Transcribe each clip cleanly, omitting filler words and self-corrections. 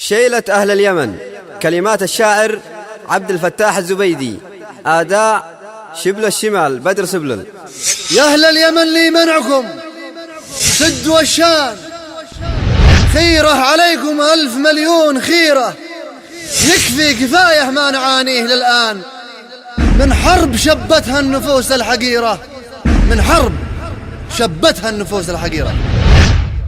شيلة أهل اليمن. كلمات الشاعر عبد الفتاح الزبيدي. أداء شبل الشمال بدر سبلل. يا أهل اليمن لي منعكم سد والشان، خيرة عليكم 1000 مليون خيرة، يكفي كفاية ما نعانيه للآن من حرب شبتها النفوس الحقيرة، من حرب شبتها النفوس الحقيرة.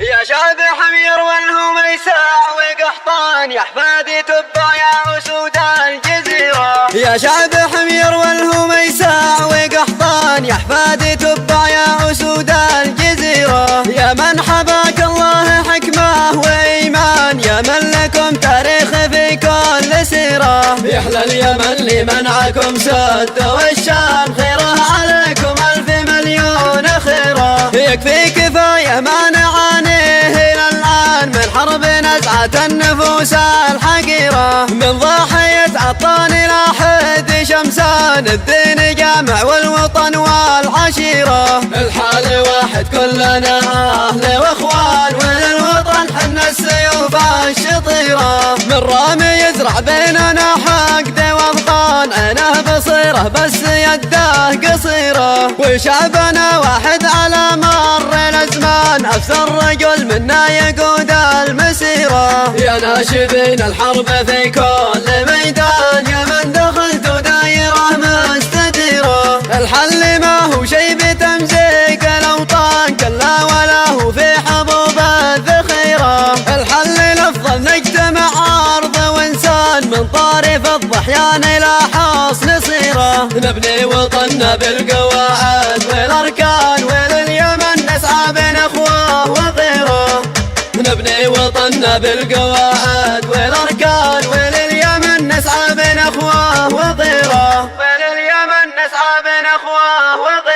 يا شعب حمير والهميساء وقحطان، يا أحفادي تبع يا أسود الجزيرة. يا شعب حمير والهميساء وقحطان، يا أحفادي تبع يا أسود الجزيرة. يا من حباك الله حكمة وإيمان، يا من لكم تاريخ في كل سيرة. يحلى اليمن لمنعكم سد والشام، خيره عليكم 1000 مليون خيرة. يكفي كفاية ما نعانيه إلى الآن من حرب نزعة النفوس الحقيرة، من ضاحية عطان إلى حد شمسان، الدين جامع والوطن والعشيرة. الحال واحد كلنا أهل وإخوان، وللوطن حنا السيوف الشطيرة. من رامي يزرع بيننا حقد وأفغان، عينه بصيرة بس يده قصيرة. وشعبنا واحد على مر الأزمان، أفسر رجل منا يقود المسيرة. يا ناشبين الحرب في كل ميدان، يا من دخلتوا دايرة مستديرة. الحل ما هو شي بتمزيق الأوطان، كلا ولا هو في حبوب الذخيرة. الحل الأفضل نجتمع أرض وإنسان، من طارف الضحيان إلى حصن صيرة. نبني وطننا بالقواعد والأركان، ولليمن نسعى بين أخوة وغيره. نبني وطننا بالقواعد والأركان، ولليمن نسعى بين أخوة وغيره. ولليمن نسعى بين أخوة وغيره.